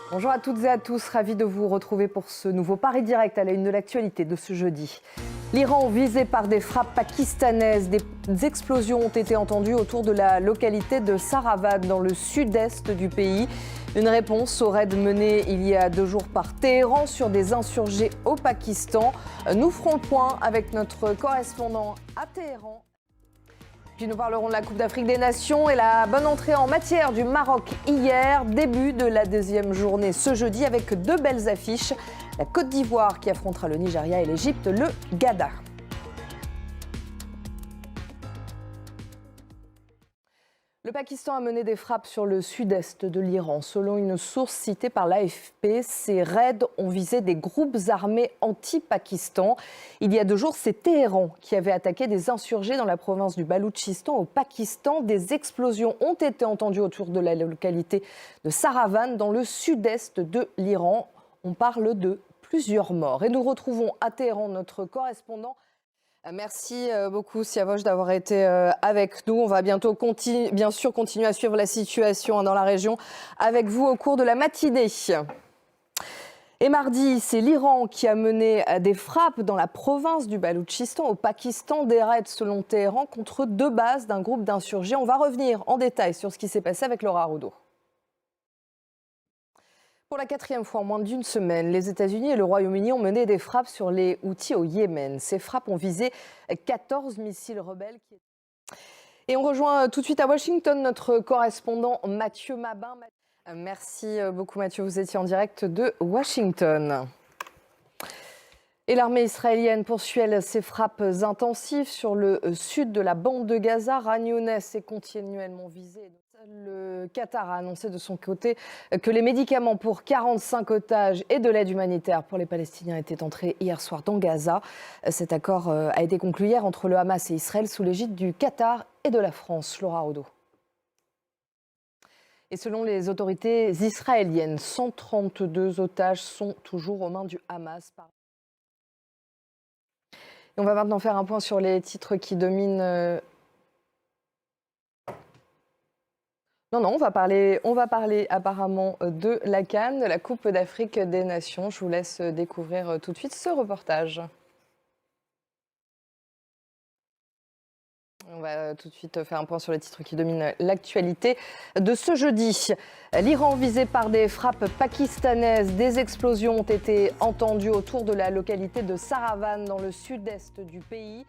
Bonjour à toutes et à tous, ravi de vous retrouver pour ce nouveau Paris Direct à la une de l'actualité de ce jeudi. L'Iran visé par des frappes pakistanaises, des explosions ont été entendues autour de la localité de Saravan dans le sud-est du pays. Une réponse au raid mené il y a 2 jours par Téhéran sur des insurgés au Pakistan. Nous ferons le point avec notre correspondant à Téhéran. Puis nous parlerons de la Coupe d'Afrique des Nations et la bonne entrée en matière du Maroc hier. Début de la 2e journée ce jeudi avec 2 belles affiches. La Côte d'Ivoire qui affrontera le Nigeria et l'Égypte, le Ghana. Le Pakistan a mené des frappes sur le sud-est de l'Iran. Selon une source citée par l'AFP, ces raids ont visé des groupes armés anti-Pakistan. Il y a 2 jours, c'est Téhéran qui avait attaqué des insurgés dans la province du Baloutchistan au Pakistan. Des explosions ont été entendues autour de la localité de Saravan dans le sud-est de l'Iran. On parle de plusieurs morts. Et nous retrouvons à Téhéran notre correspondant. Merci beaucoup Siavosh d'avoir été avec nous. On va bientôt bien sûr continuer à suivre la situation dans la région avec vous au cours de la matinée. Et mardi, c'est l'Iran qui a mené des frappes dans la province du Baloutchistan au Pakistan, des raids selon Téhéran contre 2 bases d'un groupe d'insurgés. On va revenir en détail sur ce qui s'est passé avec Laura Roudot. Pour la 4e fois en moins d'1 semaine, les États-Unis et le Royaume-Uni ont mené des frappes sur les Houthis au Yémen. Ces frappes ont visé 14 missiles rebelles. Et on rejoint tout de suite à Washington notre correspondant Mathieu Mabin. Merci beaucoup Mathieu, vous étiez en direct de Washington. Et l'armée israélienne poursuit ses frappes intensives sur le sud de la bande de Gaza. Khan Younes est continuellement visé. Le Qatar a annoncé de son côté que les médicaments pour 45 otages et de l'aide humanitaire pour les Palestiniens étaient entrés hier soir dans Gaza. Cet accord a été conclu hier entre le Hamas et Israël sous l'égide du Qatar et de la France. Laura Roudot. Et selon les autorités israéliennes, 132 otages sont toujours aux mains du Hamas. Et on va maintenant faire un point sur les titres qui dominent. Non, on va parler apparemment de la CAN, de la Coupe d'Afrique des Nations. Je vous laisse découvrir tout de suite ce reportage. On va tout de suite faire un point sur les titres qui dominent l'actualité de ce jeudi. L'Iran visé par des frappes pakistanaises. Des explosions ont été entendues autour de la localité de Saravan dans le sud-est du pays.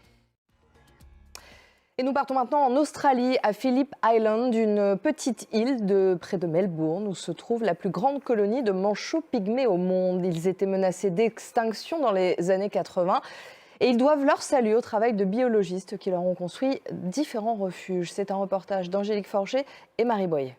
Et nous partons maintenant en Australie, à Phillip Island, une petite île près de Melbourne, où se trouve la plus grande colonie de manchots pygmées au monde. Ils étaient menacés d'extinction dans les années 80 et ils doivent leur salut au travail de biologistes qui leur ont construit différents refuges. C'est un reportage d'Angélique Forger et Marie Boyer.